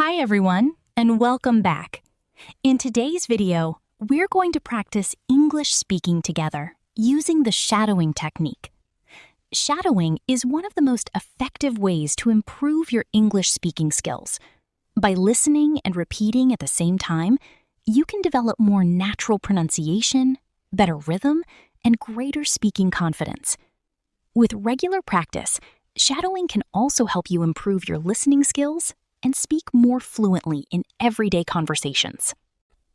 Hi everyone, and welcome back. In today's video, we're going to practice English speaking together using the shadowing technique. Shadowing is one of the most effective ways to improve your English speaking skills. By listening and repeating at the same time, you can develop more natural pronunciation, better rhythm, and greater speaking confidence. With regular practice, shadowing can also help you improve your listening skills and speak more fluently in everyday conversations.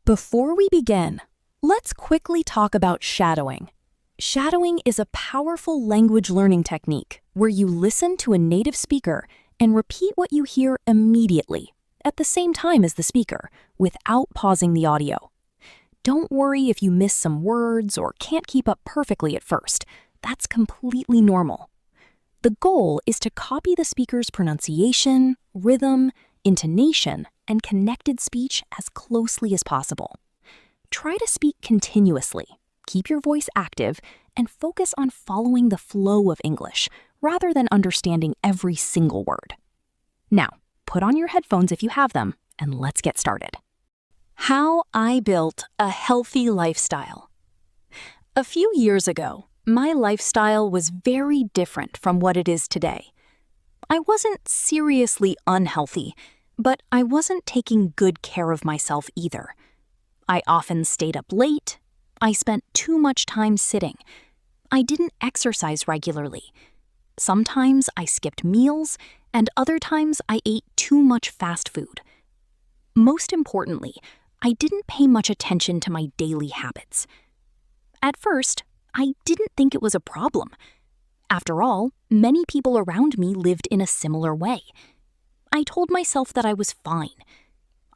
Before we begin, let's quickly talk about shadowing. Shadowing is a powerful language learning technique where you listen to a native speaker and repeat what you hear immediately at the same time as the speaker without pausing the audio. Don't worry if you miss some words or can't keep up perfectly at first. That's completely normal. The goal is to copy the speaker's pronunciation, rhythm, intonation, and connected speech as closely as possible. Try to speak continuously, keep your voice active, and focus on following the flow of English rather than understanding every single word. Now, put on your headphones if you have them, and let's get started. How I built a healthy lifestyle. A few years ago, my lifestyle was very different from what it is today. I wasn't seriously unhealthy, but I wasn't taking good care of myself either. I often stayed up late. I spent too much time sitting. I didn't exercise regularly. Sometimes I skipped meals, and other times I ate too much fast food. Most importantly, I didn't pay much attention to my daily habits. At first, I didn't think it was a problem. After all, many people around me lived in a similar way. I told myself that I was fine.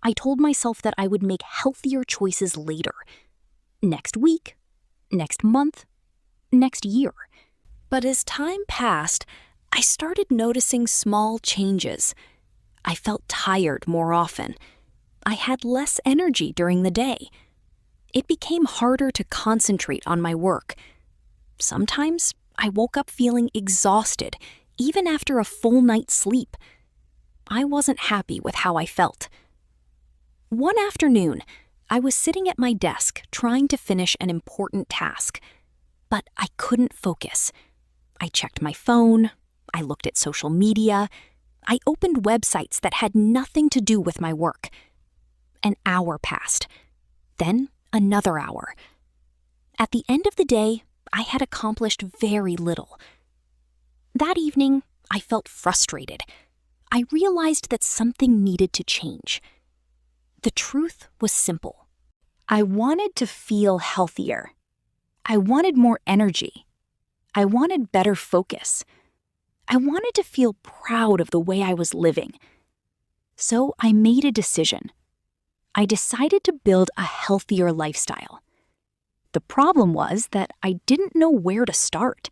I told myself that I would make healthier choices later. Next week, next month, next year. But as time passed, I started noticing small changes. I felt tired more often. I had less energy during the day. It became harder to concentrate on my work. Sometimes I woke up feeling exhausted, even after a full night's sleep. I wasn't happy with how I felt. One afternoon, I was sitting at my desk trying to finish an important task, but I couldn't focus. I checked my phone, I looked at social media, I opened websites that had nothing to do with my work. An hour passed, then another hour. At the end of the day, I had accomplished very little. That evening, I felt frustrated. I realized that something needed to change. The truth was simple. I wanted to feel healthier. I wanted more energy. I wanted better focus. I wanted to feel proud of the way I was living. So I made a decision. I decided to build a healthier lifestyle. The problem was that I didn't know where to start.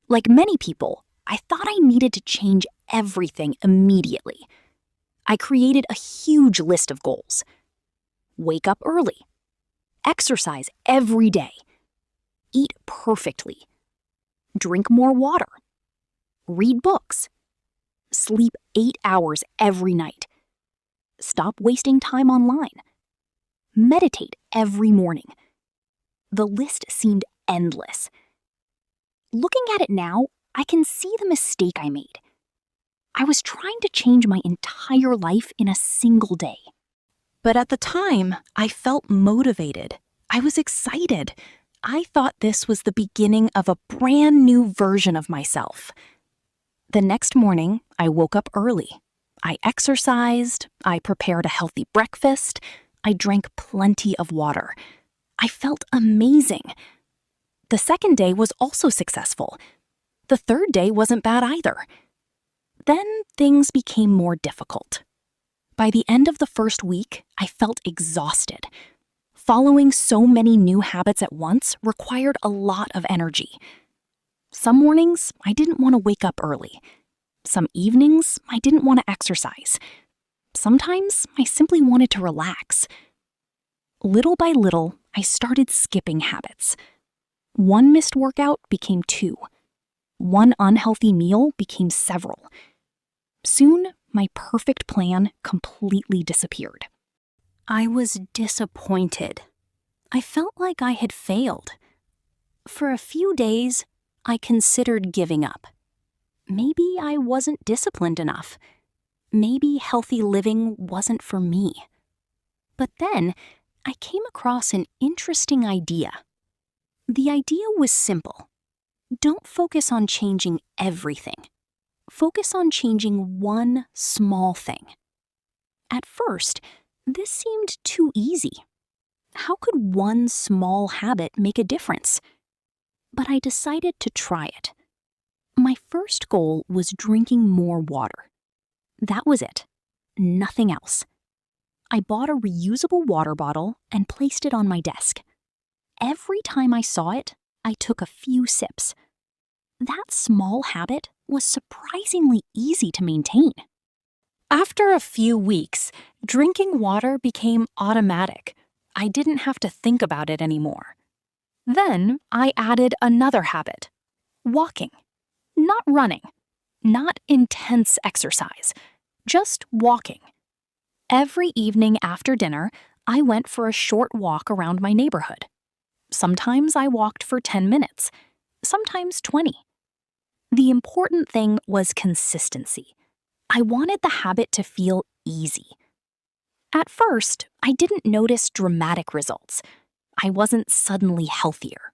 Like many people, I thought I needed to change everything immediately. I created a huge list of goals. Wake up early. Exercise every day. Eat perfectly. Drink more water. Read books. Sleep 8 hours every night. Stop wasting time online. Meditate every morning. The list seemed endless. Looking at it now, I can see the mistake I made. I was trying to change my entire life in a single day. But at the time, I felt motivated. I was excited. I thought this was the beginning of a brand new version of myself. The next morning, I woke up early. I exercised. I prepared a healthy breakfast. I drank plenty of water. I felt amazing. The second day was also successful. The third day wasn't bad either. Then things became more difficult. By the end of the first week, I felt exhausted. Following so many new habits at once required a lot of energy. Some mornings, I didn't want to wake up early. Some evenings, I didn't want to exercise. Sometimes, I simply wanted to relax. Little by little, I started skipping habits. One missed workout became 2. One unhealthy meal became several. Soon, my perfect plan completely disappeared. I was disappointed. I felt like I had failed. For a few days, I considered giving up. Maybe I wasn't disciplined enough. Maybe healthy living wasn't for me. But then, I came across an interesting idea. The idea was simple. Don't focus on changing everything. Focus on changing one small thing. At first, this seemed too easy. How could one small habit make a difference? But I decided to try it. My first goal was drinking more water. That was it. Nothing else. I bought a reusable water bottle and placed it on my desk. Every time I saw it, I took a few sips. That small habit was surprisingly easy to maintain. After a few weeks, drinking water became automatic. I didn't have to think about it anymore. Then I added another habit: walking. Not running, not intense exercise, just walking. Every evening after dinner, I went for a short walk around my neighborhood. Sometimes I walked for 10 minutes, sometimes 20. The important thing was consistency. I wanted the habit to feel easy. At first, I didn't notice dramatic results. I wasn't suddenly healthier.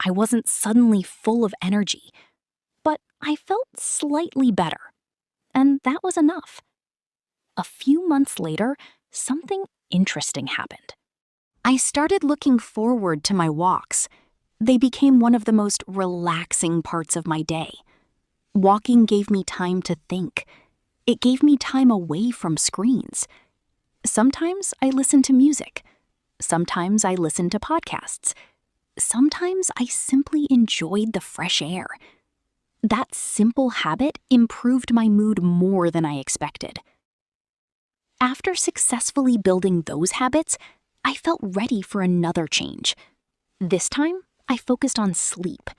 I wasn't suddenly full of energy. But I felt slightly better. And that was enough. A few months later, something interesting happened. I started looking forward to my walks. They became one of the most relaxing parts of my day. Walking gave me time to think. It gave me time away from screens. Sometimes I listened to music. Sometimes I listened to podcasts. Sometimes I simply enjoyed the fresh air. That simple habit improved my mood more than I expected. After successfully building those habits, I felt ready for another change. This time, I focused on sleep.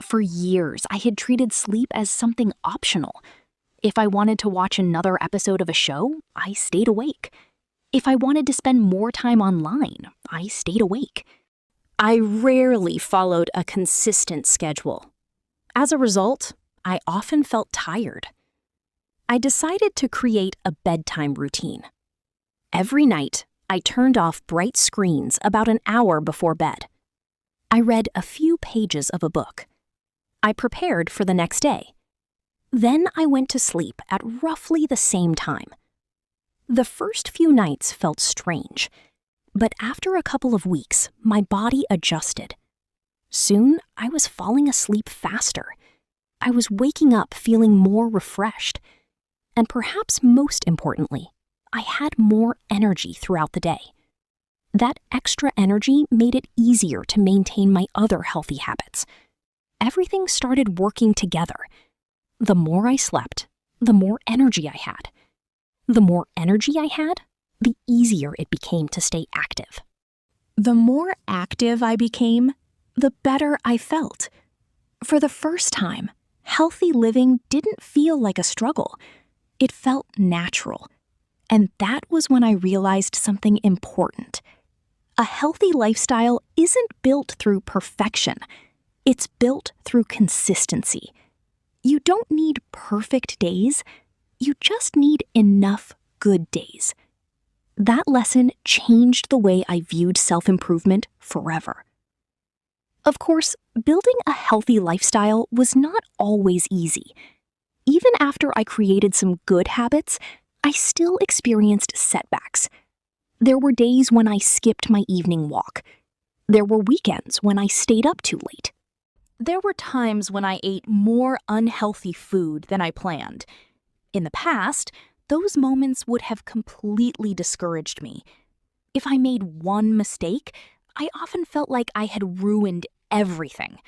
For years, I had treated sleep as something optional. If I wanted to watch another episode of a show, I stayed awake. If I wanted to spend more time online, I stayed awake. I rarely followed a consistent schedule. As a result, I often felt tired. I decided to create a bedtime routine. Every night, I turned off bright screens about an hour before bed. I read a few pages of a book. I prepared for the next day. Then I went to sleep at roughly the same time. The first few nights felt strange, but after a couple of weeks, my body adjusted. Soon, I was falling asleep faster. I was waking up feeling more refreshed. And perhaps most importantly, I had more energy throughout the day. That extra energy made it easier to maintain my other healthy habits. Everything started working together. The more I slept, the more energy I had. The more energy I had, the easier it became to stay active. The more active I became, the better I felt. For the first time, healthy living didn't feel like a struggle. It felt natural. And that was when I realized something important. A healthy lifestyle isn't built through perfection. It's built through consistency. You don't need perfect days. You just need enough good days. That lesson changed the way I viewed self-improvement forever. Of course, building a healthy lifestyle was not always easy. Even after I created some good habits, I still experienced setbacks. There were days when I skipped my evening walk. There were weekends when I stayed up too late. There were times when I ate more unhealthy food than I planned. In the past, those moments would have completely discouraged me. If I made one mistake, I often felt like I had ruined everything.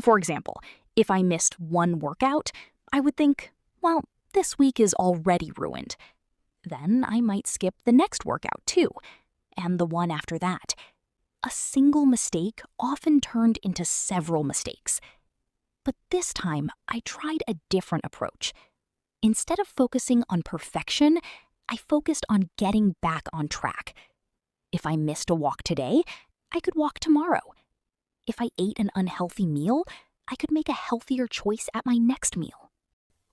For example, if I missed one workout, I would think, well, this week is already ruined. Then I might skip the next workout too, and the one after that. A single mistake often turned into several mistakes. But this time, I tried a different approach. Instead of focusing on perfection, I focused on getting back on track. If I missed a walk today, I could walk tomorrow. If I ate an unhealthy meal, I could make a healthier choice at my next meal.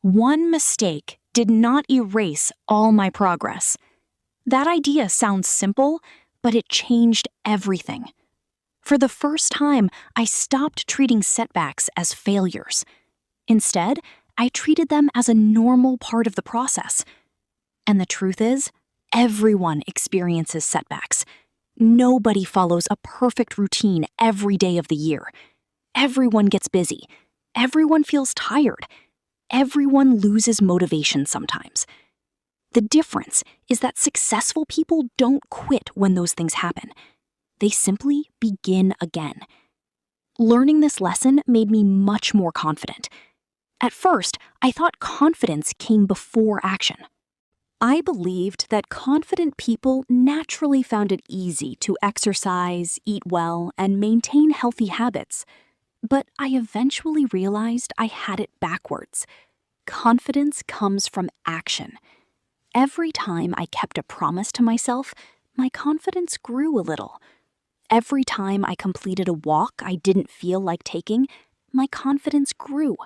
One mistake did not erase all my progress. That idea sounds simple, but it changed everything. For the first time, I stopped treating setbacks as failures. Instead, I treated them as a normal part of the process. And the truth is, everyone experiences setbacks. Nobody follows a perfect routine every day of the year. Everyone gets busy. Everyone feels tired. Everyone loses motivation sometimes. The difference is that successful people don't quit when those things happen. They simply begin again. Learning this lesson made me much more confident. At first, I thought confidence came before action. I believed that confident people naturally found it easy to exercise, eat well, and maintain healthy habits. But I eventually realized I had it backwards. Confidence comes from action. Every time I kept a promise to myself, my confidence grew a little. Every time I completed a walk I didn't feel like taking, my confidence grew.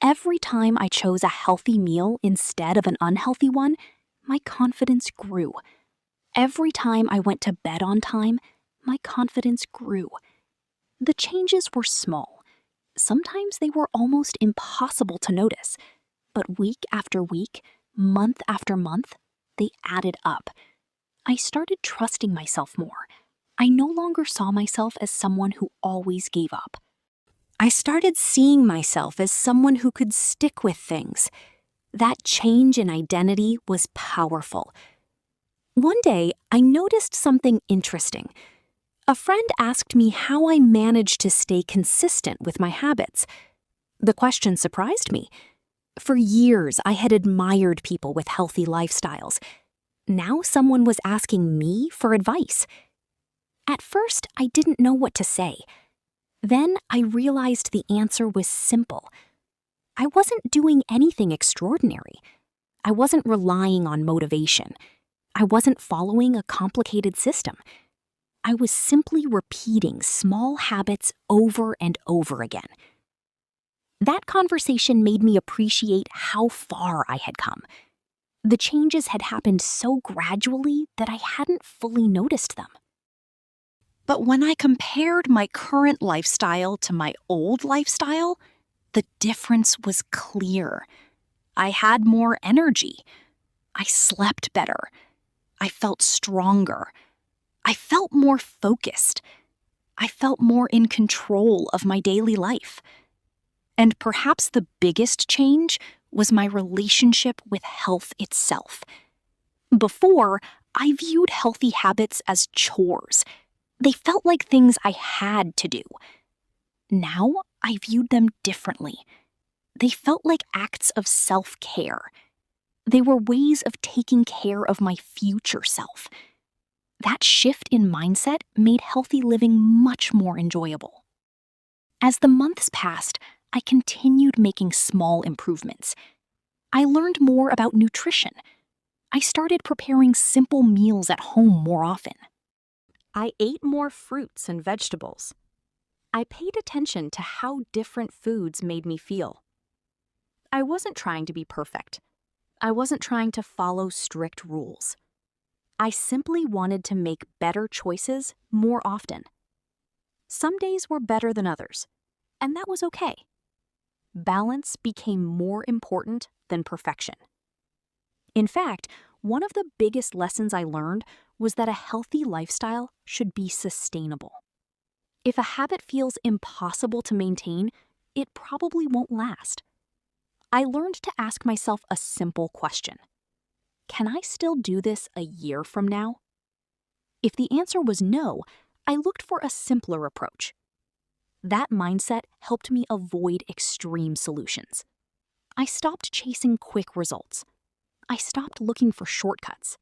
Every time I chose a healthy meal instead of an unhealthy one, my confidence grew. Every time I went to bed on time, my confidence grew. The changes were small. Sometimes they were almost impossible to notice. But week after week, month after month, they added up. I started trusting myself more. I no longer saw myself as someone who always gave up. I started seeing myself as someone who could stick with things. That change in identity was powerful. One day, I noticed something interesting. A friend asked me how I managed to stay consistent with my habits. The question surprised me. For years, I had admired people with healthy lifestyles. Now someone was asking me for advice. At first, I didn't know what to say. Then I realized the answer was simple. I wasn't doing anything extraordinary. I wasn't relying on motivation. I wasn't following a complicated system. I was simply repeating small habits over and over again. That conversation made me appreciate how far I had come. The changes had happened so gradually that I hadn't fully noticed them. But when I compared my current lifestyle to my old lifestyle, the difference was clear. I had more energy. I slept better. I felt stronger. I felt more focused. I felt more in control of my daily life. And perhaps the biggest change was my relationship with health itself. Before, I viewed healthy habits as chores. They felt like things I had to do. Now, I viewed them differently. They felt like acts of self-care. They were ways of taking care of my future self. That shift in mindset made healthy living much more enjoyable. As the months passed, I continued making small improvements. I learned more about nutrition. I started preparing simple meals at home more often. I ate more fruits and vegetables. I paid attention to how different foods made me feel. I wasn't trying to be perfect. I wasn't trying to follow strict rules. I simply wanted to make better choices more often. Some days were better than others, and that was okay. Balance became more important than perfection. In fact, one of the biggest lessons I learned was that a healthy lifestyle should be sustainable. If a habit feels impossible to maintain, it probably won't last. I learned to ask myself a simple question. Can I still do this a year from now? If the answer was no, I looked for a simpler approach. That mindset helped me avoid extreme solutions. I stopped chasing quick results. I stopped looking for shortcuts.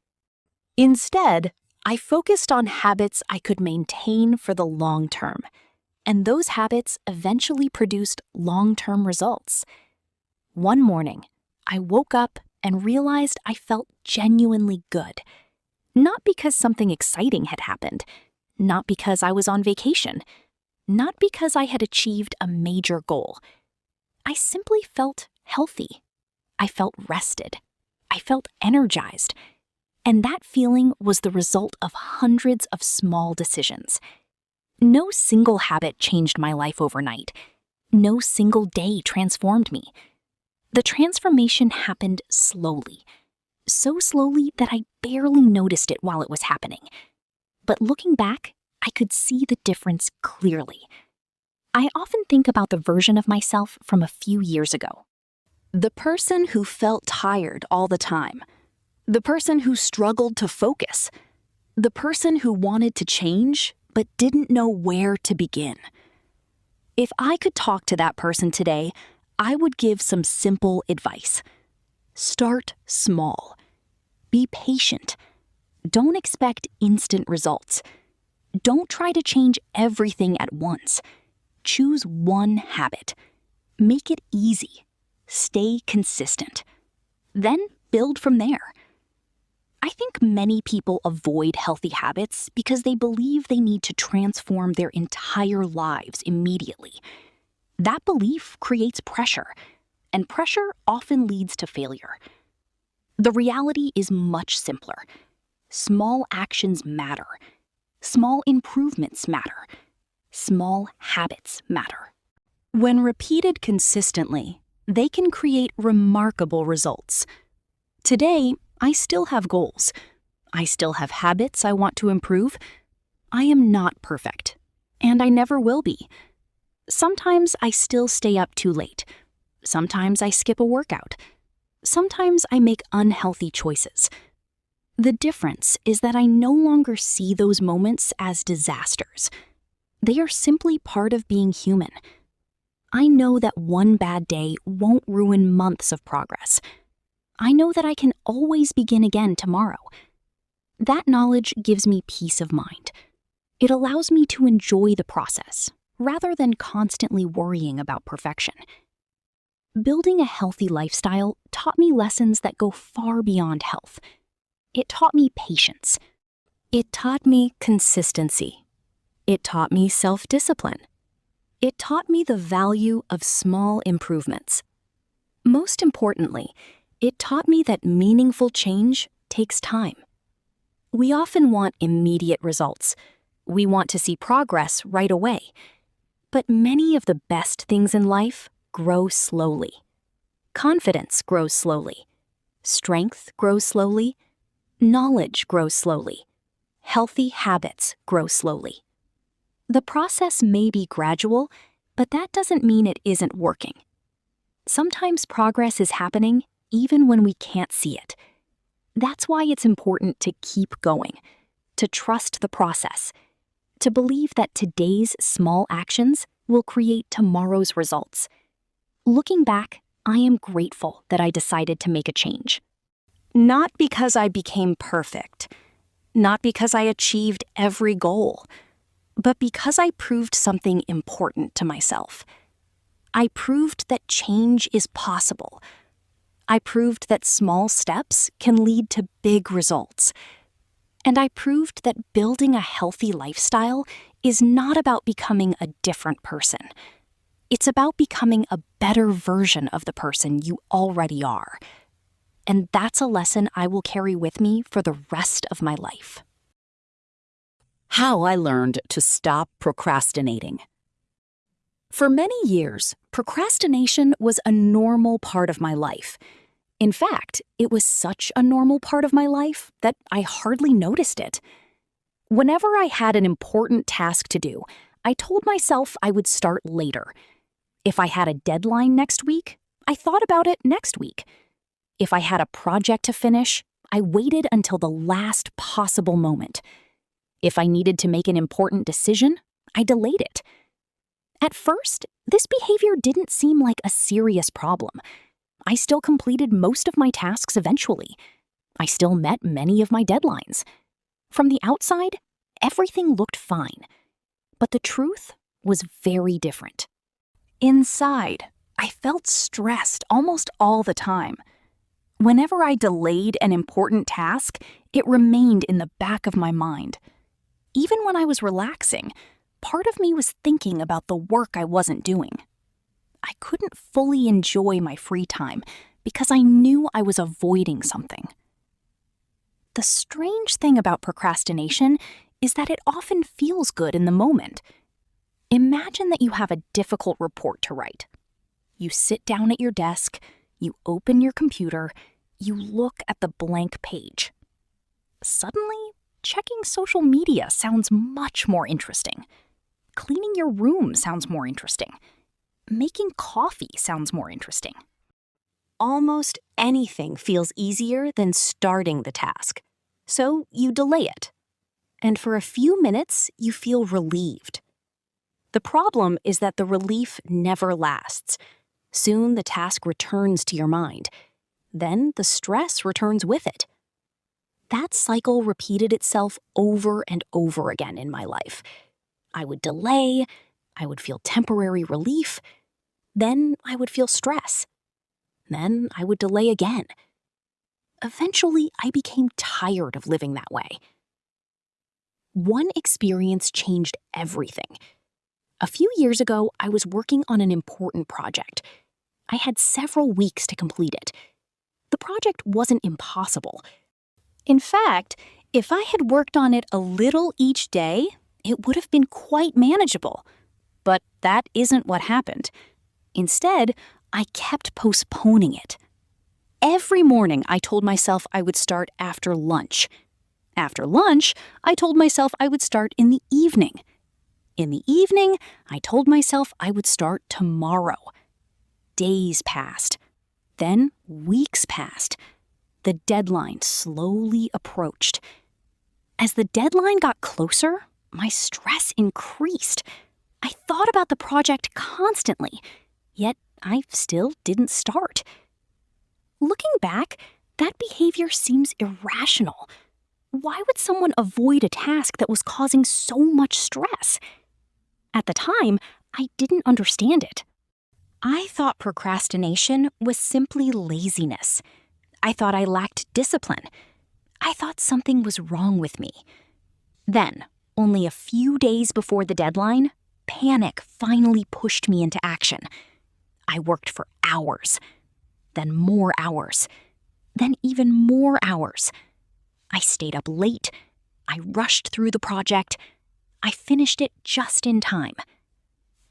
Instead, I focused on habits I could maintain for the long term, and those habits eventually produced long-term results. One morning, I woke up and realized I felt genuinely good. Not because something exciting had happened, not because I was on vacation, not because I had achieved a major goal. I simply felt healthy. I felt rested. I felt energized. And that feeling was the result of hundreds of small decisions. No single habit changed my life overnight. No single day transformed me. The transformation happened slowly. So slowly that I barely noticed it while it was happening. But looking back, I could see the difference clearly. I often think about the version of myself from a few years ago. The person who felt tired all the time. The person who struggled to focus. The person who wanted to change but didn't know where to begin. If I could talk to that person today, I would give some simple advice. Start small. Be patient. Don't expect instant results. Don't try to change everything at once. Choose one habit. Make it easy. Stay consistent. Then build from there. I think many people avoid healthy habits because they believe they need to transform their entire lives immediately. That belief creates pressure, and pressure often leads to failure. The reality is much simpler. Small actions matter. Small improvements matter. Small habits matter. When repeated consistently, they can create remarkable results. Today, I still have goals. I still have habits I want to improve. I am not perfect, and I never will be. Sometimes I still stay up too late. Sometimes I skip a workout. Sometimes I make unhealthy choices. The difference is that I no longer see those moments as disasters. They are simply part of being human. I know that one bad day won't ruin months of progress. I know that I can always begin again tomorrow. That knowledge gives me peace of mind. It allows me to enjoy the process, rather than constantly worrying about perfection. Building a healthy lifestyle taught me lessons that go far beyond health. It taught me patience. It taught me consistency. It taught me self-discipline. It taught me the value of small improvements. Most importantly, it taught me that meaningful change takes time. We often want immediate results. We want to see progress right away. But many of the best things in life grow slowly. Confidence grows slowly. Strength grows slowly. Knowledge grows slowly. Healthy habits grow slowly. The process may be gradual, but that doesn't mean it isn't working. Sometimes progress is happening even when we can't see it. That's why it's important to keep going, to trust the process, to believe that today's small actions will create tomorrow's results. Looking back, I am grateful that I decided to make a change. Not because I became perfect, not because I achieved every goal, but because I proved something important to myself. I proved that change is possible. I proved that small steps can lead to big results. And I proved that building a healthy lifestyle is not about becoming a different person. It's about becoming a better version of the person you already are. And that's a lesson I will carry with me for the rest of my life. How I learned to stop procrastinating. For many years, procrastination was a normal part of my life. In fact, it was such a normal part of my life that I hardly noticed it. Whenever I had an important task to do, I told myself I would start later. If I had a deadline next week, I thought about it next week. If I had a project to finish, I waited until the last possible moment. If I needed to make an important decision, I delayed it. At first, this behavior didn't seem like a serious problem. I still completed most of my tasks eventually. I still met many of my deadlines. From the outside, everything looked fine. But the truth was very different. Inside, I felt stressed almost all the time. Whenever I delayed an important task, it remained in the back of my mind. Even when I was relaxing, part of me was thinking about the work I wasn't doing. I couldn't fully enjoy my free time because I knew I was avoiding something. The strange thing about procrastination is that it often feels good in the moment. Imagine that you have a difficult report to write. You sit down at your desk, you open your computer, you look at the blank page. Suddenly, checking social media sounds much more interesting. Cleaning your room sounds more interesting. Making coffee sounds more interesting. Almost anything feels easier than starting the task, so you delay it. And for a few minutes, you feel relieved. The problem is that the relief never lasts. Soon the task returns to your mind. Then the stress returns with it. That cycle repeated itself over and over again in my life. I would delay, I would feel temporary relief, then I would feel stress. Then I would delay again. Eventually, I became tired of living that way. One experience changed everything. A few years ago, I was working on an important project. I had several weeks to complete it. The project wasn't impossible. In fact, if I had worked on it a little each day, it would have been quite manageable. But that isn't what happened. Instead, I kept postponing it. Every morning, I told myself I would start after lunch. After lunch, I told myself I would start in the evening. In the evening, I told myself I would start tomorrow. Days passed. Then weeks passed. The deadline slowly approached. As the deadline got closer, my stress increased. I thought about the project constantly, yet I still didn't start. Looking back, that behavior seems irrational. Why would someone avoid a task that was causing so much stress? At the time, I didn't understand it. I thought procrastination was simply laziness. I thought I lacked discipline. I thought something was wrong with me. Then, only a few days before the deadline, panic finally pushed me into action. I worked for hours, then more hours, then even more hours. I stayed up late. I rushed through the project. I finished it just in time.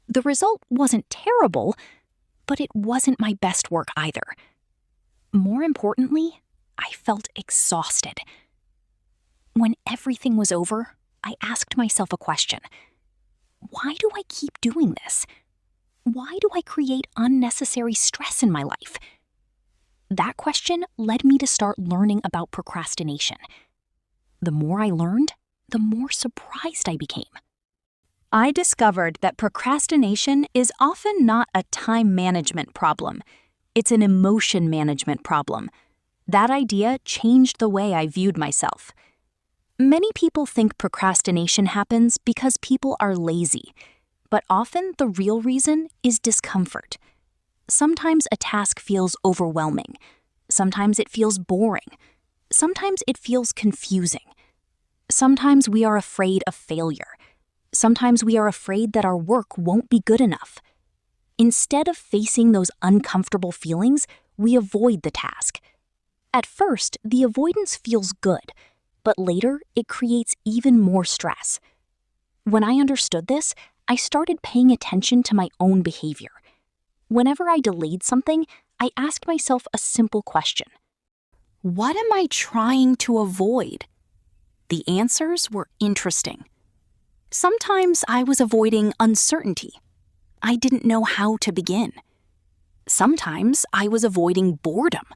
The result wasn't terrible, but it wasn't my best work either. More importantly, I felt exhausted. When everything was over, I asked myself a question. Why do I keep doing this? Why do I create unnecessary stress in my life? That question led me to start learning about procrastination. The more I learned, the more surprised I became. I discovered that procrastination is often not a time management problem. It's an emotion management problem. That idea changed the way I viewed myself. Many people think procrastination happens because people are lazy, but often the real reason is discomfort. Sometimes a task feels overwhelming. Sometimes it feels boring. Sometimes it feels confusing. Sometimes we are afraid of failure. Sometimes we are afraid that our work won't be good enough. Instead of facing those uncomfortable feelings, we avoid the task. At first, the avoidance feels good, but later it creates even more stress. When I understood this, I started paying attention to my own behavior. Whenever I delayed something, I asked myself a simple question. What am I trying to avoid? The answers were interesting. Sometimes I was avoiding uncertainty. I didn't know how to begin. Sometimes I was avoiding boredom.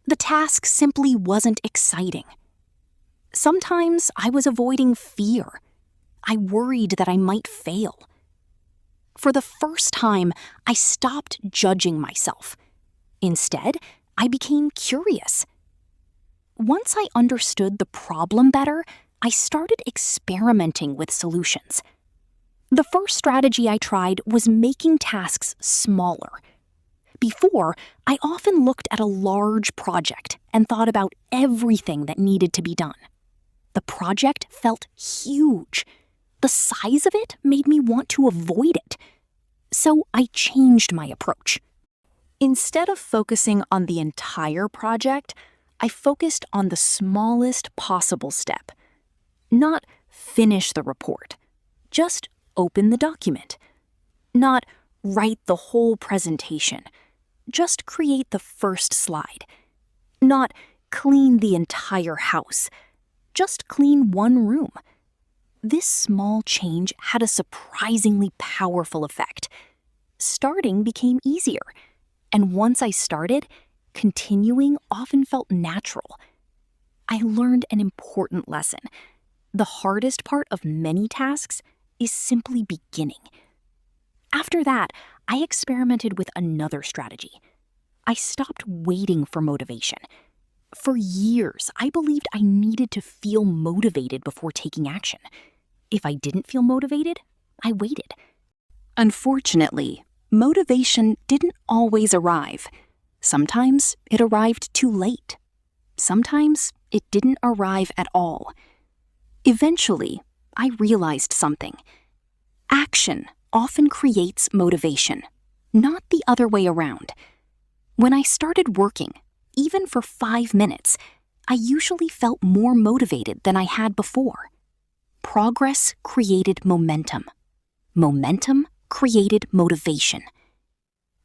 The task simply wasn't exciting. Sometimes I was avoiding fear. I worried that I might fail. For the first time, I stopped judging myself. Instead, I became curious. Once I understood the problem better, I started experimenting with solutions. The first strategy I tried was making tasks smaller. Before, I often looked at a large project and thought about everything that needed to be done. The project felt huge. The size of it made me want to avoid it. So I changed my approach. Instead of focusing on the entire project, I focused on the smallest possible step. Not finish the report, just open the document. Not write the whole presentation, just create the first slide. Not clean the entire house, just clean one room. This small change had a surprisingly powerful effect. Starting became easier, and once I started, continuing often felt natural. I learned an important lesson. The hardest part of many tasks is simply beginning. After that, I experimented with another strategy. I stopped waiting for motivation. For years, I believed I needed to feel motivated before taking action. If I didn't feel motivated, I waited. Unfortunately, motivation didn't always arrive. Sometimes it arrived too late. Sometimes it didn't arrive at all. Eventually, I realized something. Action often creates motivation, not the other way around. When I started working, even for 5 minutes, I usually felt more motivated than I had before. Progress created momentum. Momentum created motivation.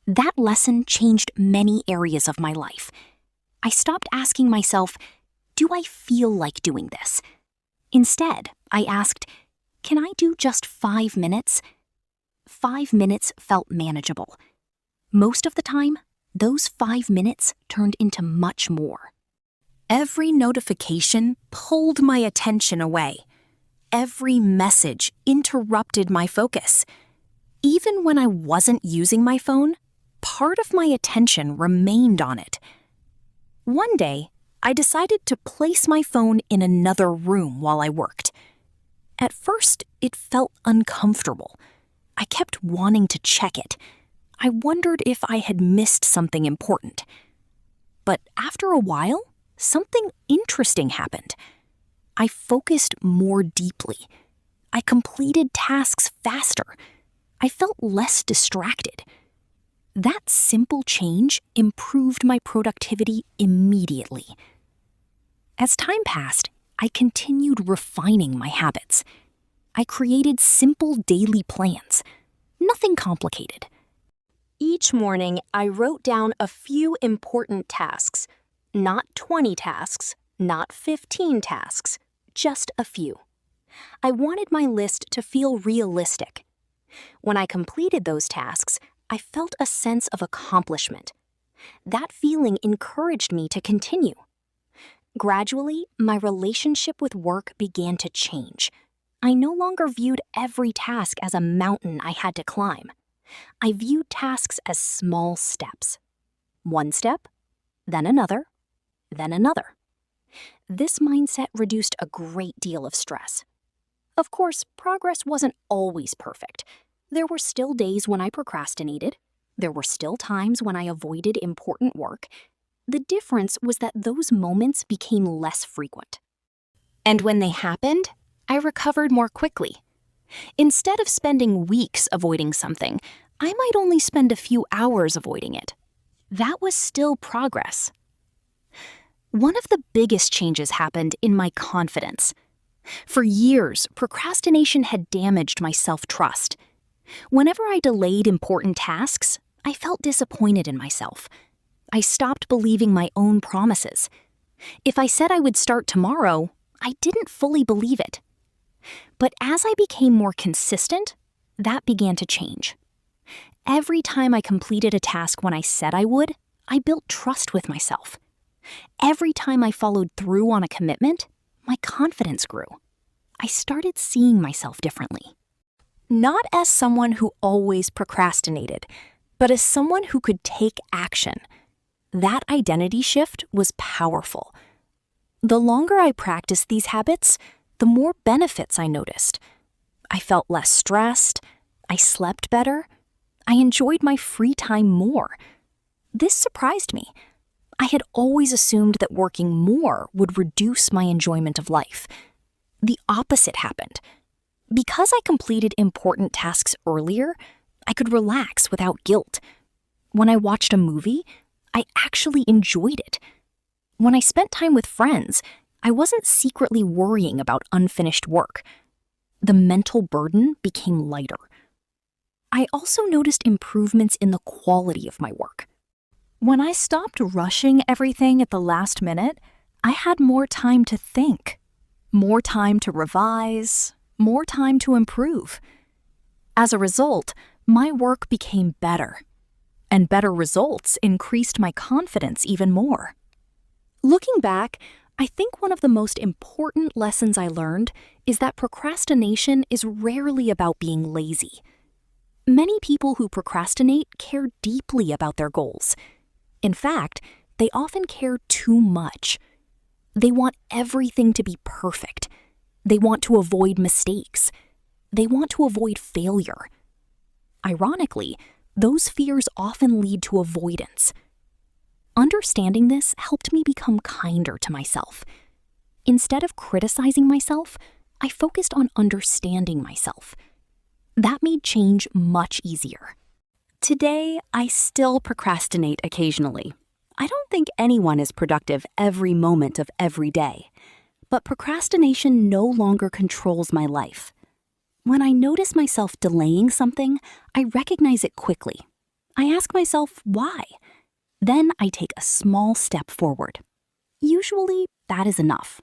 That lesson changed many areas of my life. I stopped asking myself, do I feel like doing this? Instead, I asked, can I do just 5 minutes? 5 minutes felt manageable. Most of the time, those 5 minutes turned into much more. Every notification pulled my attention away. Every message interrupted my focus. Even when I wasn't using my phone, part of my attention remained on it. One day, I decided to place my phone in another room while I worked. At first, it felt uncomfortable. I kept wanting to check it. I wondered if I had missed something important. But after a while, something interesting happened. I focused more deeply. I completed tasks faster. I felt less distracted. That simple change improved my productivity immediately. As time passed, I continued refining my habits. I created simple daily plans, nothing complicated. Each morning, I wrote down a few important tasks, not 20 tasks, not 15 tasks, just a few. I wanted my list to feel realistic. When I completed those tasks, I felt a sense of accomplishment. That feeling encouraged me to continue. Gradually, my relationship with work began to change. I no longer viewed every task as a mountain I had to climb. I viewed tasks as small steps. One step, then another, then another. This mindset reduced a great deal of stress. Of course, progress wasn't always perfect. There were still days when I procrastinated. There were still times when I avoided important work. The difference was that those moments became less frequent. And when they happened, I recovered more quickly. Instead of spending weeks avoiding something, I might only spend a few hours avoiding it. That was still progress. One of the biggest changes happened in my confidence. For years, procrastination had damaged my self-trust. Whenever I delayed important tasks, I felt disappointed in myself. I stopped believing my own promises. If I said I would start tomorrow, I didn't fully believe it. But as I became more consistent, that began to change. Every time I completed a task when I said I would, I built trust with myself. Every time I followed through on a commitment, my confidence grew. I started seeing myself differently. Not as someone who always procrastinated, but as someone who could take action. That identity shift was powerful. The longer I practiced these habits, the more benefits I noticed. I felt less stressed, I slept better, I enjoyed my free time more. This surprised me. I had always assumed that working more would reduce my enjoyment of life. The opposite happened. Because I completed important tasks earlier, I could relax without guilt. When I watched a movie, I actually enjoyed it. When I spent time with friends, I wasn't secretly worrying about unfinished work. The mental burden became lighter. I also noticed improvements in the quality of my work. When I stopped rushing everything at the last minute, I had more time to think, more time to revise, more time to improve. As a result, my work became better, and better results increased my confidence even more. Looking back, I think one of the most important lessons I learned is that procrastination is rarely about being lazy. Many people who procrastinate care deeply about their goals. In fact, they often care too much. They want everything to be perfect. They want to avoid mistakes. They want to avoid failure. Ironically, those fears often lead to avoidance. Understanding this helped me become kinder to myself. Instead of criticizing myself, I focused on understanding myself. That made change much easier. Today, I still procrastinate occasionally. I don't think anyone is productive every moment of every day. But procrastination no longer controls my life. When I notice myself delaying something, I recognize it quickly. I ask myself why. Then I take a small step forward. Usually, that is enough.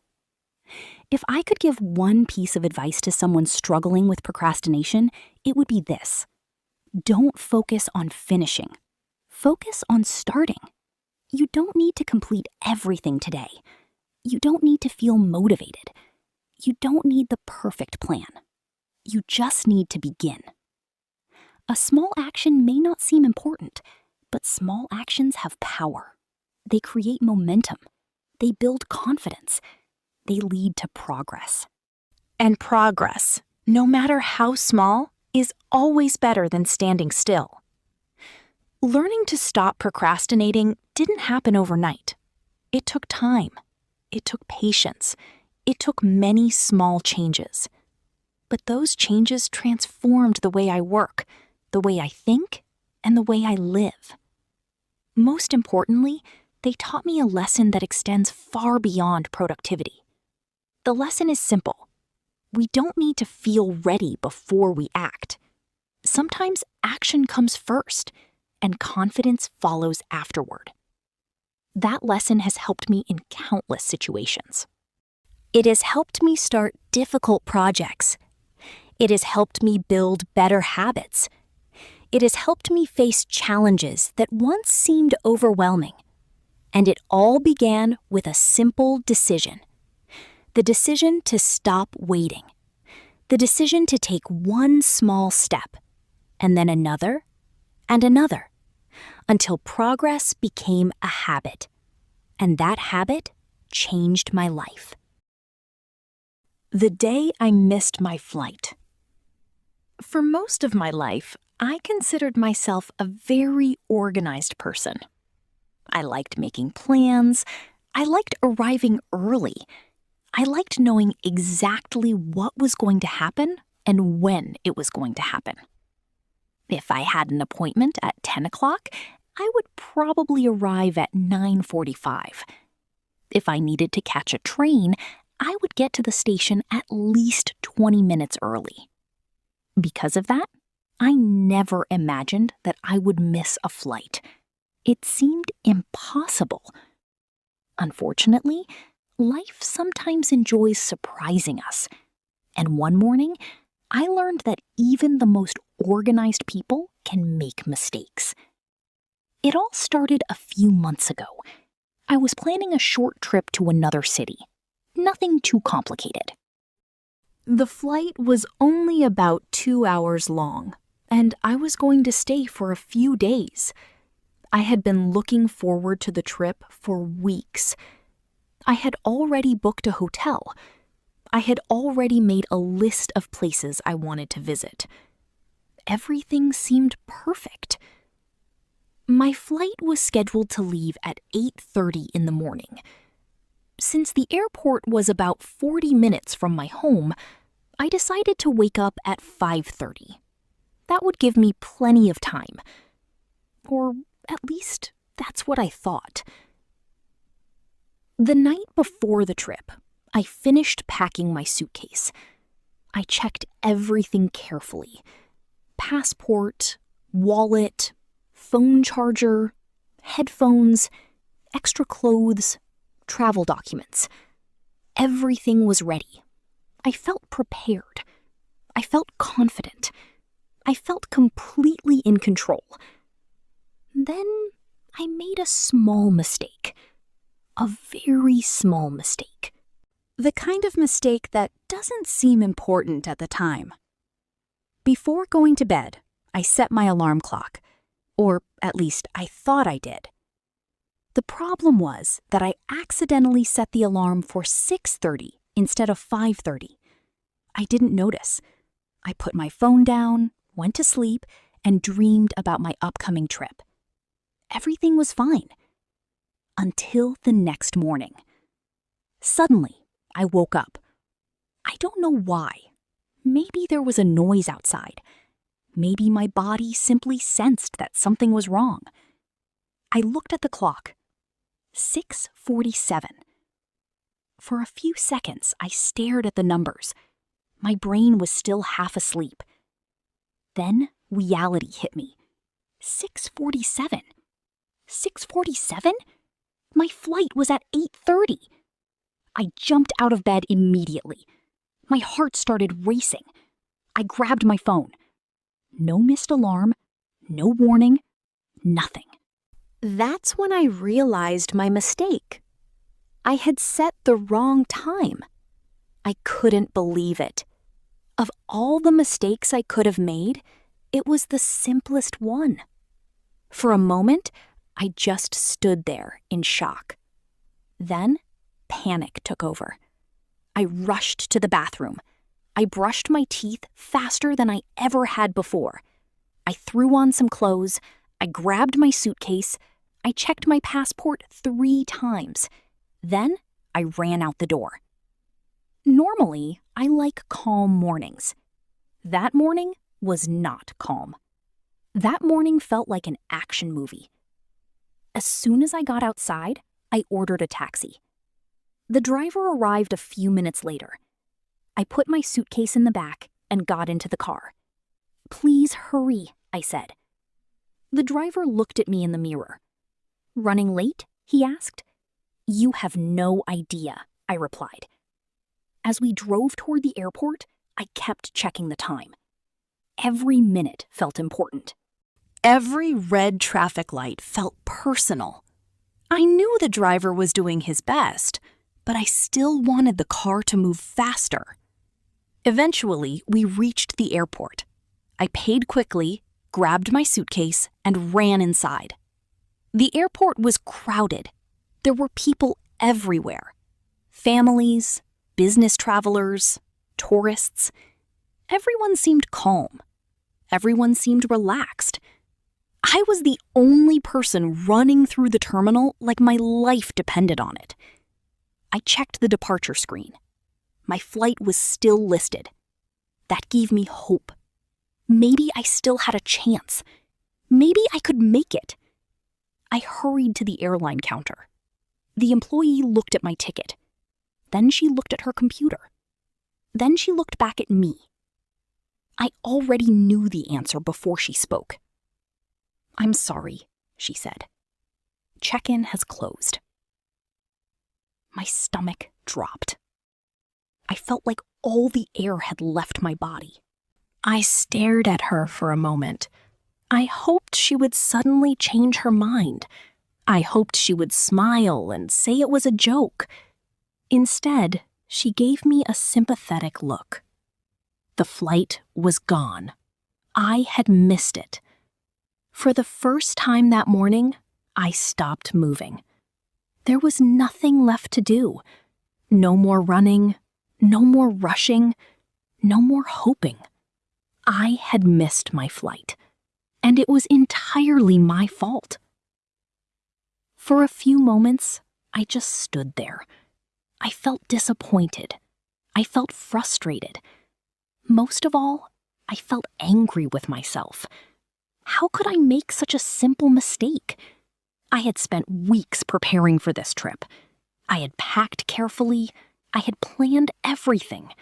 If I could give one piece of advice to someone struggling with procrastination, it would be this. Don't focus on finishing. Focus on starting. You don't need to complete everything today. You don't need to feel motivated. You don't need the perfect plan. You just need to begin. A small action may not seem important, but small actions have power. They create momentum. They build confidence. They lead to progress. And progress, no matter how small, is always better than standing still. Learning to stop procrastinating didn't happen overnight. It took time. It took patience. It took many small changes. But those changes transformed the way I work, the way I think, and the way I live. Most importantly, they taught me a lesson that extends far beyond productivity. The lesson is simple. We don't need to feel ready before we act. Sometimes action comes first, and confidence follows afterward. That lesson has helped me in countless situations. It has helped me start difficult projects. It has helped me build better habits. It has helped me face challenges that once seemed overwhelming. And it all began with a simple decision. The decision to stop waiting. The decision to take one small step, and then another, and another, until progress became a habit. And that habit changed my life. The day I missed my flight. For most of my life, I considered myself a very organized person. I liked making plans. I liked arriving early. I liked knowing exactly what was going to happen and when it was going to happen. If I had an appointment at 10 o'clock, I would probably arrive at 9:45. If I needed to catch a train, I would get to the station at least 20 minutes early. Because of that, I never imagined that I would miss a flight. It seemed impossible. Unfortunately, life sometimes enjoys surprising us. And one morning, I learned that even the most organized people can make mistakes. It all started a few months ago. I was planning a short trip to another city. Nothing too complicated. The flight was only about 2 hours long, and I was going to stay for a few days. I had been looking forward to the trip for weeks. I had already booked a hotel. I had already made a list of places I wanted to visit. Everything seemed perfect. My flight was scheduled to leave at 8:30 in the morning. Since the airport was about 40 minutes from my home, I decided to wake up at 5:30. That would give me plenty of time. Or at least that's what I thought. The night before the trip, I finished packing my suitcase. I checked everything carefully. Passport, wallet, phone charger, headphones, extra clothes, travel documents. Everything was ready. I felt prepared. I felt confident. I felt completely in control. Then I made a small mistake. A very small mistake. The kind of mistake that doesn't seem important at the time. Before going to bed, I set my alarm clock, or at least I thought I did. The problem was that I accidentally set the alarm for 6:30 instead of 5:30. I didn't notice. I put my phone down, went to sleep, and dreamed about my upcoming trip. Everything was fine. Until the next morning. Suddenly, I woke up. I don't know why. Maybe there was a noise outside. Maybe my body simply sensed that something was wrong. I looked at the clock. 6:47. For a few seconds, I stared at the numbers. My brain was still half asleep. Then reality hit me. 6:47. 6:47? My flight was at 8:30. I jumped out of bed immediately. My heart started racing. I grabbed my phone. No missed alarm, no warning, nothing. That's when I realized my mistake. I had set the wrong time. I couldn't believe it. Of all the mistakes I could have made, it was the simplest one. For a moment, I just stood there in shock. Then, panic took over. I rushed to the bathroom. I brushed my teeth faster than I ever had before. I threw on some clothes. I grabbed my suitcase. I checked my passport 3 times. Then, I ran out the door. Normally, I like calm mornings. That morning was not calm. That morning felt like an action movie. As soon as I got outside, I ordered a taxi. The driver arrived a few minutes later. I put my suitcase in the back and got into the car. "Please hurry," I said. The driver looked at me in the mirror. "Running late?" he asked. "You have no idea," I replied. As we drove toward the airport, I kept checking the time. Every minute felt important. Every red traffic light felt personal. I knew the driver was doing his best, but I still wanted the car to move faster. Eventually, we reached the airport. I paid quickly, grabbed my suitcase, and ran inside. The airport was crowded. There were people everywhere. Families, business travelers, tourists. Everyone seemed calm. Everyone seemed relaxed. I was the only person running through the terminal like my life depended on it. I checked the departure screen. My flight was still listed. That gave me hope. Maybe I still had a chance. Maybe I could make it. I hurried to the airline counter. The employee looked at my ticket. Then she looked at her computer. Then she looked back at me. I already knew the answer before she spoke. "I'm sorry," she said. "Check-in has closed." My stomach dropped. I felt like all the air had left my body. I stared at her for a moment. I hoped she would suddenly change her mind. I hoped she would smile and say it was a joke. Instead, she gave me a sympathetic look. The flight was gone. I had missed it. For the first time that morning, I stopped moving. There was nothing left to do. No more running, no more rushing, no more hoping. I had missed my flight. and it was entirely my fault. For a few moments, I just stood there. I felt disappointed. I felt frustrated. Most of all, I felt angry with myself. How could I make such a simple mistake? I had spent weeks preparing for this trip. I had packed carefully. I had planned everything.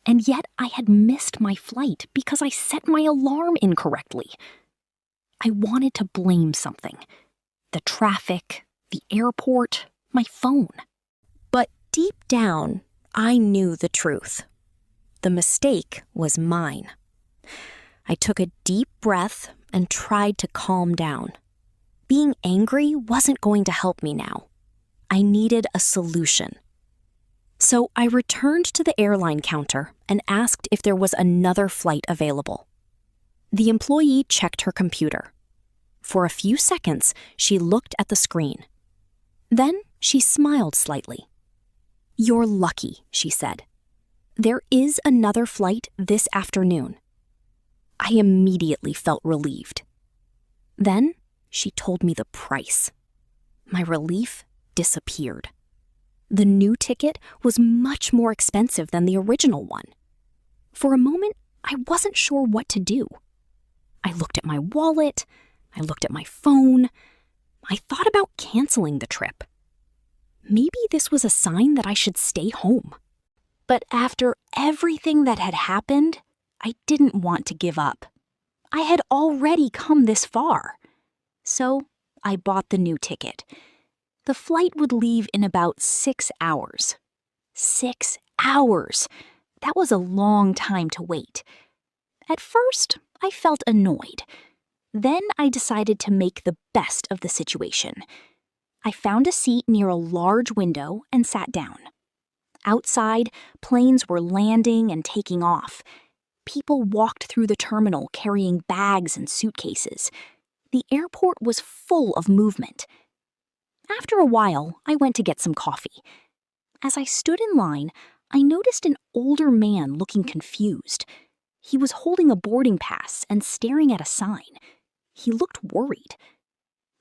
And yet I had missed my flight because I set my alarm incorrectly. I wanted to blame something. The traffic, the airport, my phone. But deep down, I knew the truth. The mistake was mine. I took a deep breath and tried to calm down. Being angry wasn't going to help me now. I needed a solution. So I returned to the airline counter and asked if there was another flight available. The employee checked her computer. For a few seconds, she looked at the screen. Then she smiled slightly. "You're lucky," she said. "There is another flight this afternoon." I immediately felt relieved. Then she told me the price. My relief disappeared. The new ticket was much more expensive than the original one. For a moment, I wasn't sure what to do. I looked at my wallet. I looked at my phone. I thought about canceling the trip. Maybe this was a sign that I should stay home. But after everything that had happened, I didn't want to give up. I had already come this far. So I bought the new ticket. The flight would leave in about 6 hours. 6 hours! That was a long time to wait. At first, I felt annoyed. Then I decided to make the best of the situation. I found a seat near a large window and sat down. Outside, planes were landing and taking off. People walked through the terminal carrying bags and suitcases. The airport was full of movement. After a while, I went to get some coffee. As I stood in line, I noticed an older man looking confused. He was holding a boarding pass and staring at a sign. He looked worried.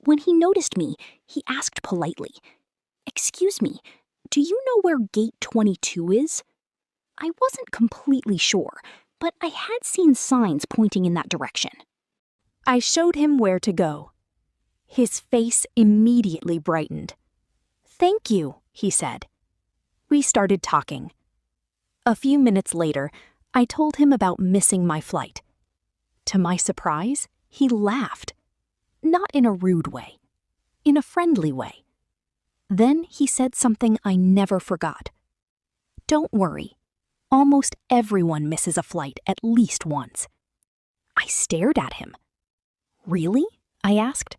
When he noticed me, he asked politely, "Excuse me, do you know where Gate 22 is?" I wasn't completely sure, but I had seen signs pointing in that direction. I showed him where to go. His face immediately brightened. "Thank you," he said. We started talking. A few minutes later, I told him about missing my flight. To my surprise, he laughed. Not in a rude way, in a friendly way. Then he said something I never forgot. "Don't worry. Almost everyone misses a flight at least once." I stared at him. "Really?" I asked.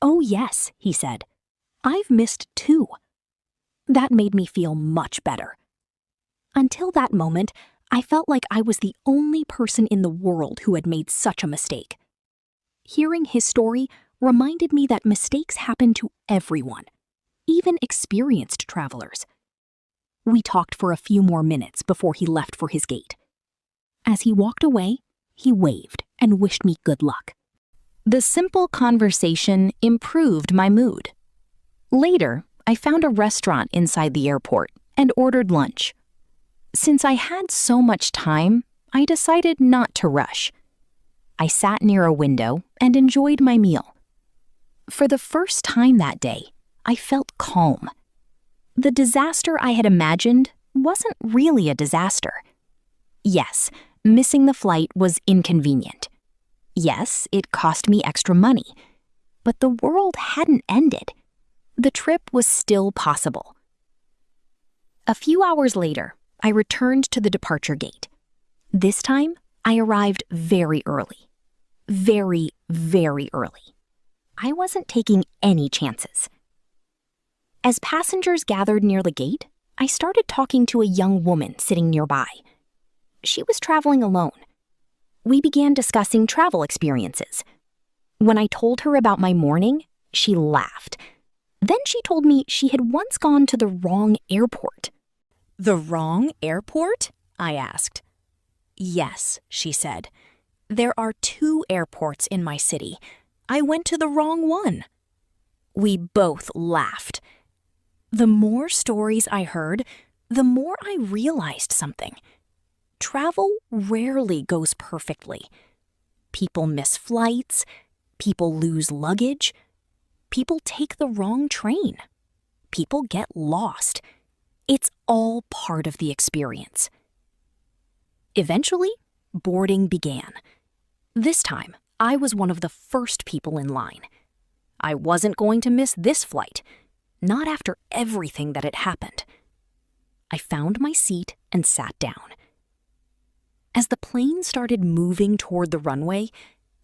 "Oh yes," he said. "I've missed 2. That made me feel much better. Until that moment, I felt like I was the only person in the world who had made such a mistake. Hearing his story reminded me that mistakes happen to everyone, even experienced travelers. We talked for a few more minutes before he left for his gate. As he walked away, he waved and wished me good luck. The simple conversation improved my mood. Later, I found a restaurant inside the airport and ordered lunch. Since I had so much time, I decided not to rush. I sat near a window and enjoyed my meal. For the first time that day, I felt calm. The disaster I had imagined wasn't really a disaster. Yes, missing the flight was inconvenient. Yes, it cost me extra money. But the world hadn't ended. The trip was still possible. A few hours later, I returned to the departure gate. This time, I arrived very early. Very, very early. I wasn't taking any chances. As passengers gathered near the gate, I started talking to a young woman sitting nearby. She was traveling alone. We began discussing travel experiences. When I told her about my morning, she laughed. Then she told me she had once gone to the wrong airport. "The wrong airport?" I asked. "Yes," she said. There are 2 airports in my city. I went to the wrong one. We both laughed. The more stories I heard, the more I realized something. Travel rarely goes perfectly. People miss flights, people lose luggage, people take the wrong train, people get lost. It's all part of the experience. Eventually, boarding began. This time, I was one of the first people in line. I wasn't going to miss this flight, not after everything that had happened. I found my seat and sat down. As the plane started moving toward the runway,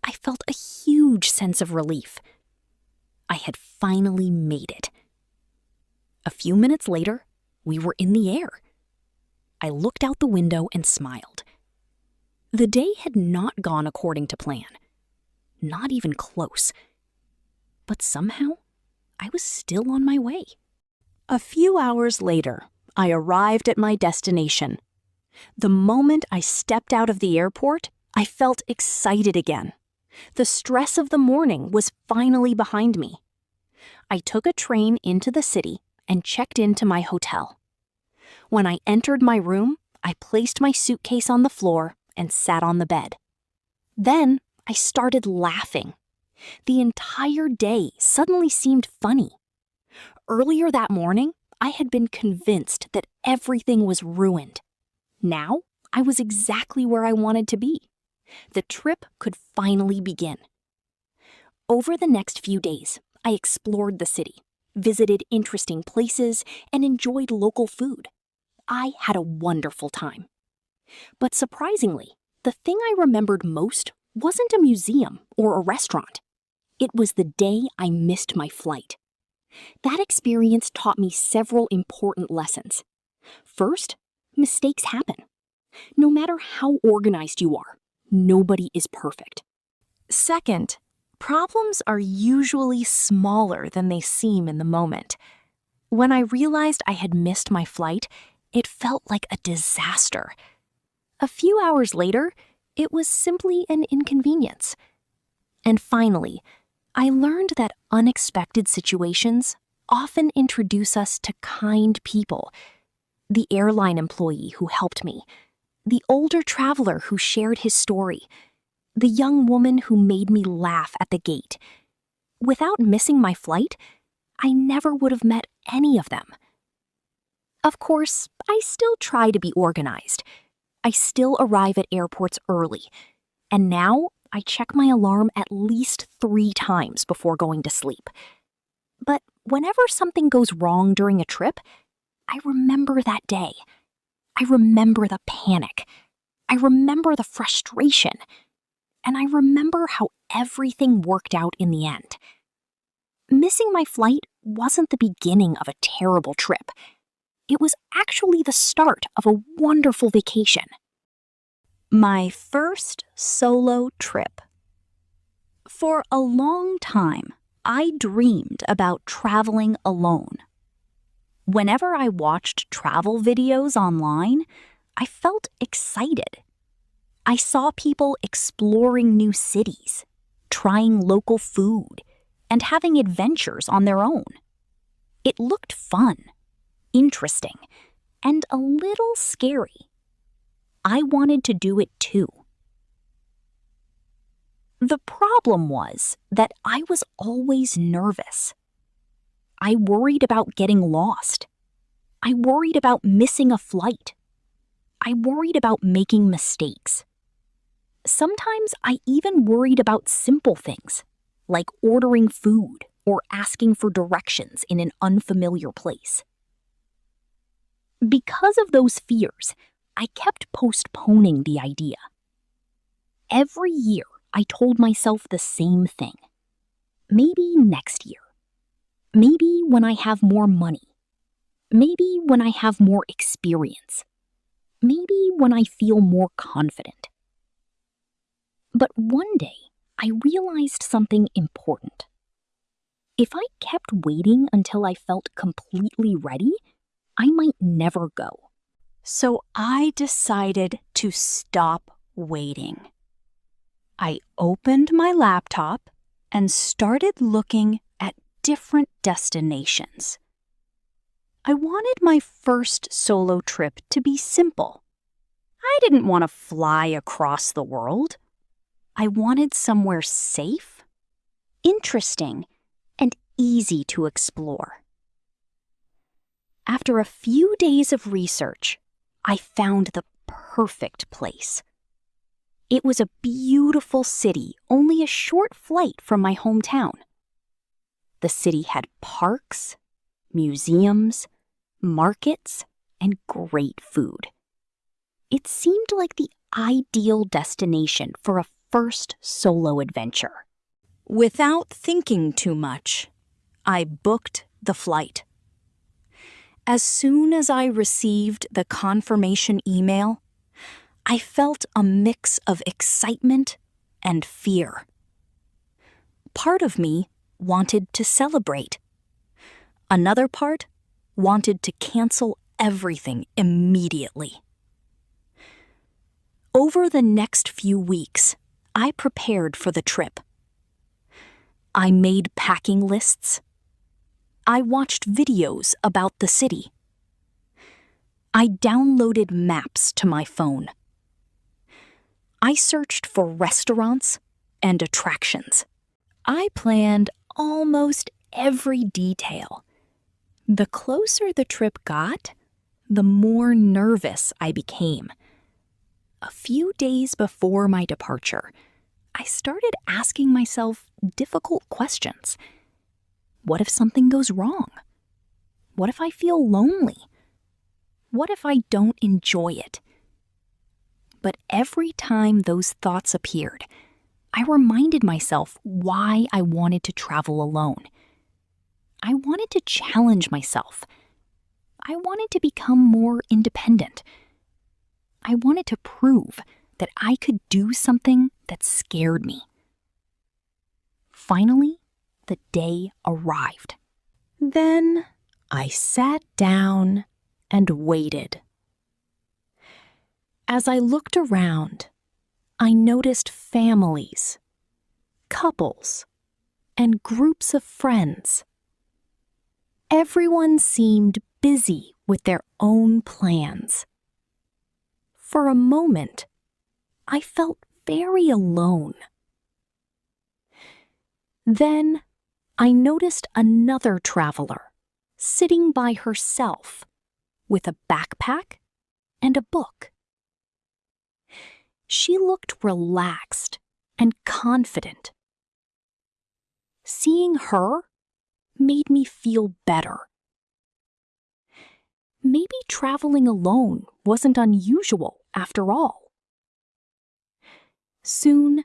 I felt a huge sense of relief. I had finally made it. A few minutes later, we were in the air. I looked out the window and smiled. The day had not gone according to plan. Not even close. But somehow, I was still on my way. A few hours later, I arrived at my destination. The moment I stepped out of the airport, I felt excited again. The stress of the morning was finally behind me. I took a train into the city and checked into my hotel. When I entered my room, I placed my suitcase on the floor and sat on the bed. Then I started laughing. The entire day suddenly seemed funny. Earlier that morning, I had been convinced that everything was ruined. Now, I was exactly where I wanted to be. The trip could finally begin. Over the next few days, I explored the city, visited interesting places, and enjoyed local food. I had a wonderful time. But surprisingly, the thing I remembered most wasn't a museum or a restaurant. It was the day I missed my flight. That experience taught me several important lessons. First, mistakes happen. No matter how organized you are, nobody is perfect. Second, problems are usually smaller than they seem in the moment. When I realized I had missed my flight, it felt like a disaster. A few hours later, it was simply an inconvenience. And finally, I learned that unexpected situations often introduce us to kind people. The airline employee who helped me, the older traveler who shared his story, the young woman who made me laugh at the gate. Without missing my flight, I never would have met any of them. Of course, I still try to be organized. I still arrive at airports early, and now I check my alarm at least 3 times before going to sleep. But whenever something goes wrong during a trip, I remember that day. I remember the panic. I remember the frustration. And I remember how everything worked out in the end. Missing my flight wasn't the beginning of a terrible trip. It was actually the start of a wonderful vacation. My first solo trip. For a long time, I dreamed about traveling alone. Whenever I watched travel videos online, I felt excited. I saw people exploring new cities, trying local food, and having adventures on their own. It looked fun, interesting, and a little scary. I wanted to do it too. The problem was that I was always nervous. I worried about getting lost. I worried about missing a flight. I worried about making mistakes. Sometimes I even worried about simple things, like ordering food or asking for directions in an unfamiliar place. Because of those fears, I kept postponing the idea. Every year, I told myself the same thing. Maybe next year. Maybe when I have more money. Maybe when I have more experience. Maybe when I feel more confident. But one day, I realized something important. If I kept waiting until I felt completely ready, I might never go. So I decided to stop waiting. I opened my laptop and started looking at different destinations. I wanted my first solo trip to be simple. I didn't want to fly across the world. I wanted somewhere safe, interesting, and easy to explore. After a few days of research, I found the perfect place. It was a beautiful city only a short flight from my hometown. The city had parks, museums, markets, and great food. It seemed like the ideal destination for a first solo adventure. Without thinking too much, I booked the flight. As soon as I received the confirmation email, I felt a mix of excitement and fear. Part of me wanted to celebrate. Another part wanted to cancel everything immediately. Over the next few weeks, I prepared for the trip. I made packing lists. I watched videos about the city. I downloaded maps to my phone. I searched for restaurants and attractions. I planned almost every detail. The closer the trip got, the more nervous I became. A few days before my departure, I started asking myself difficult questions. What if something goes wrong? What if I feel lonely? What if I don't enjoy it? But every time those thoughts appeared, I reminded myself why I wanted to travel alone. I wanted to challenge myself. I wanted to become more independent. I wanted to prove that I could do something that scared me. Finally, the day arrived. Then I sat down and waited. As I looked around, I noticed families, couples, and groups of friends. Everyone seemed busy with their own plans. For a moment, I felt very alone. Then I noticed another traveler sitting by herself with a backpack and a book. She looked relaxed and confident. Seeing her made me feel better. Maybe traveling alone wasn't unusual after all. Soon,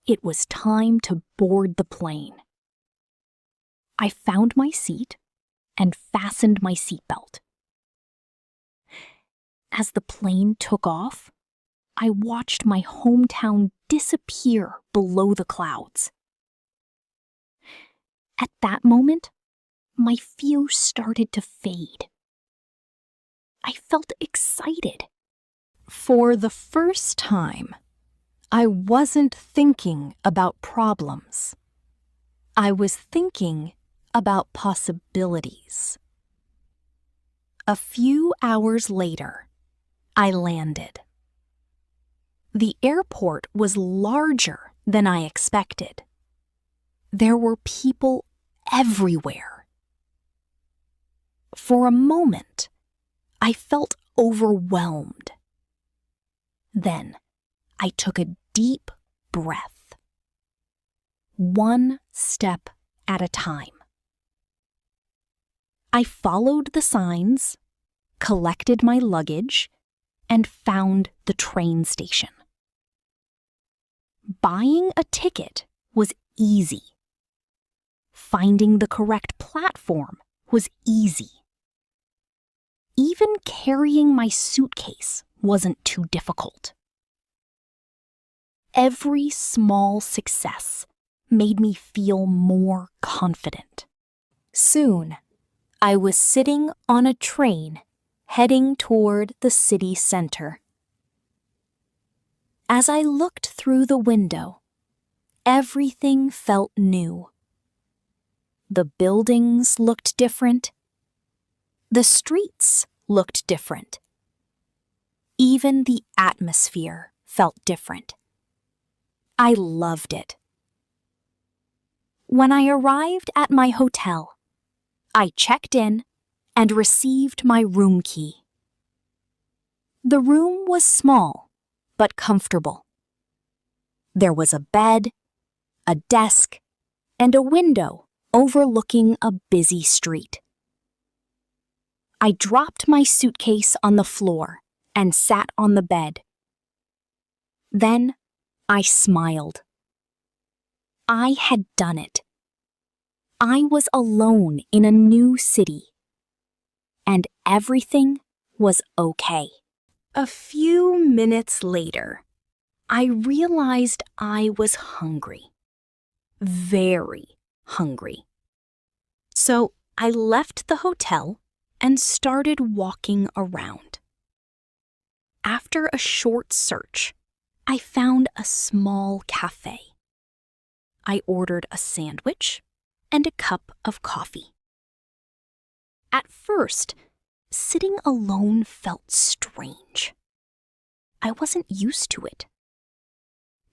it was time to board the plane. I found my seat and fastened my seatbelt. As the plane took off, I watched my hometown disappear below the clouds. At that moment, my fear started to fade. I felt excited. For the first time, I wasn't thinking about problems. I was thinking about possibilities. A few hours later, I landed. The airport was larger than I expected. There were people everywhere. For a moment, I felt overwhelmed. Then, I took a deep breath. One step at a time. I followed the signs, collected my luggage, and found the train station. Buying a ticket was easy. Finding the correct platform was easy. Even carrying my suitcase wasn't too difficult. Every small success made me feel more confident. Soon, I was sitting on a train heading toward the city center. As I looked through the window, everything felt new. The buildings looked different. The streets looked different. Even the atmosphere felt different. I loved it. When I arrived at my hotel, I checked in and received my room key. The room was small but comfortable. There was a bed, a desk, and a window overlooking a busy street. I dropped my suitcase on the floor and sat on the bed. Then I smiled. I had done it. I was alone in a new city, and everything was okay. A few minutes later, I realized I was hungry. Very hungry. So I left the hotel and started walking around. After a short search, I found a small cafe. I ordered a sandwich and a cup of coffee. At first, sitting alone felt strange. I wasn't used to it.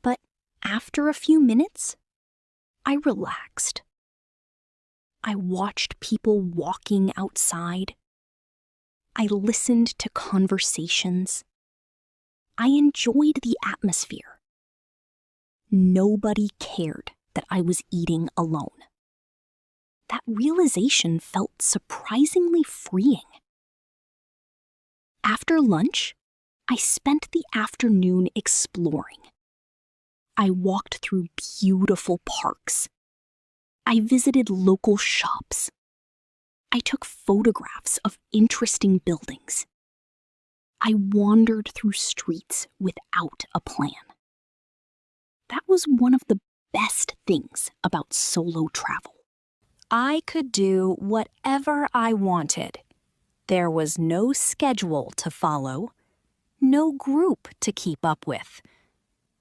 But after a few minutes, I relaxed. I watched people walking outside. I listened to conversations. I enjoyed the atmosphere. Nobody cared that I was eating alone. That realization felt surprisingly freeing. After lunch, I spent the afternoon exploring. I walked through beautiful parks. I visited local shops. I took photographs of interesting buildings. I wandered through streets without a plan. That was one of the best things about solo travel. I could do whatever I wanted. There was no schedule to follow, no group to keep up with,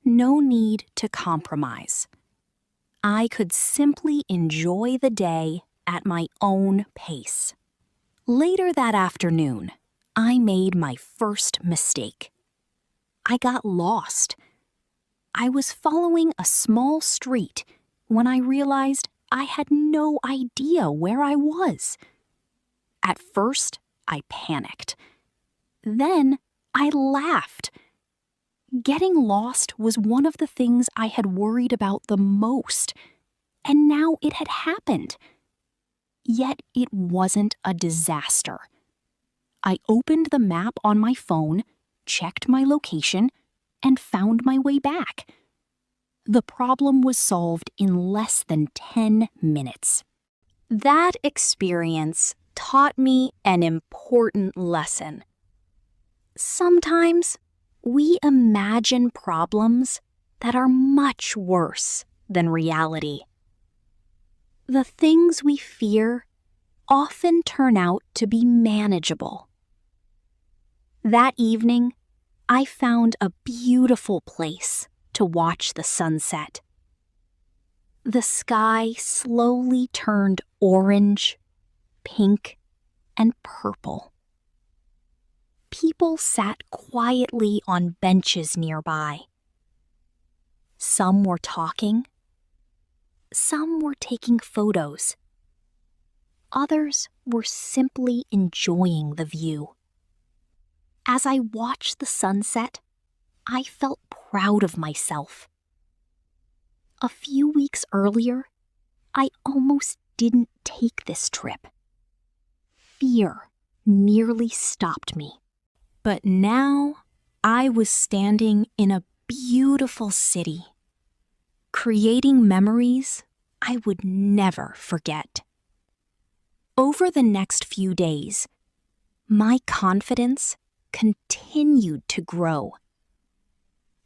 no need to compromise. I could simply enjoy the day at my own pace. Later that afternoon, I made my first mistake. I got lost. I was following a small street when I realized I had no idea where I was. At first, I panicked. Then I laughed. Getting lost was one of the things I had worried about the most, and now it had happened. Yet it wasn't a disaster. I opened the map on my phone, checked my location, and found my way back. The problem was solved in less than 10 minutes. That experience taught me an important lesson. Sometimes we imagine problems that are much worse than reality. The things we fear often turn out to be manageable. That evening, I found a beautiful place to watch the sunset. The sky slowly turned orange, pink, and purple. People sat quietly on benches nearby. Some were talking. Some were taking photos. Others were simply enjoying the view. As I watched the sunset, I felt proud of myself. A few weeks earlier, I almost didn't take this trip. Fear nearly stopped me. But now I was standing in a beautiful city, creating memories I would never forget. Over the next few days, my confidence continued to grow.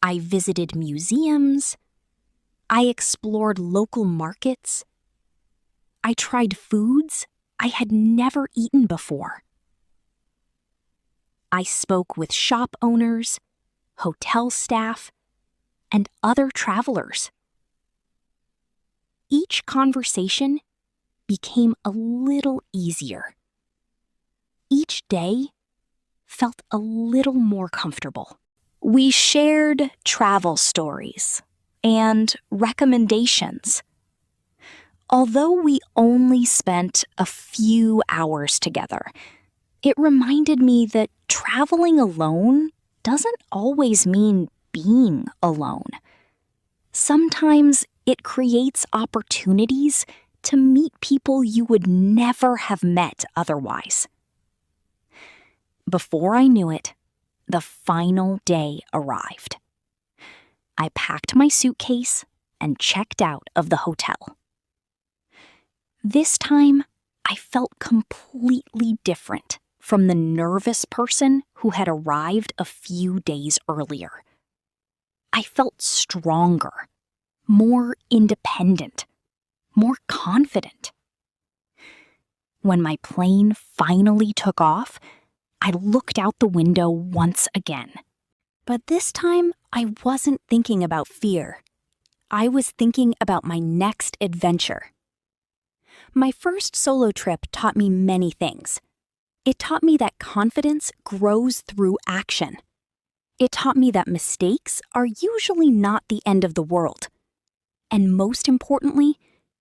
I visited museums. I explored local markets. I tried foods I had never eaten before. I spoke with shop owners, hotel staff, and other travelers. each conversation became a little easier. Each day felt a little more comfortable. We shared travel stories and recommendations. Although we only spent a few hours together, it reminded me that traveling alone doesn't always mean being alone. Sometimes it creates opportunities to meet people you would never have met otherwise. Before I knew it, the final day arrived. I packed my suitcase and checked out of the hotel. This time, I felt completely different from the nervous person who had arrived a few days earlier. I felt stronger, more independent, more confident. When my plane finally took off, I looked out the window once again. But this time, I wasn't thinking about fear. I was thinking about my next adventure. My first solo trip taught me many things. It taught me that confidence grows through action. It taught me that mistakes are usually not the end of the world. And most importantly,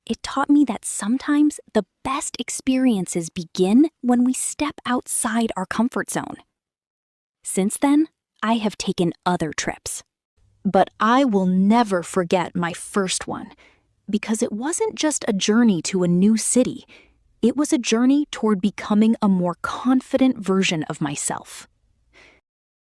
it taught me that sometimes the best experiences begin when we step outside our comfort zone. Since then, I have taken other trips. But I will never forget my first one, because it wasn't just a journey to a new city. It was a journey toward becoming a more confident version of myself.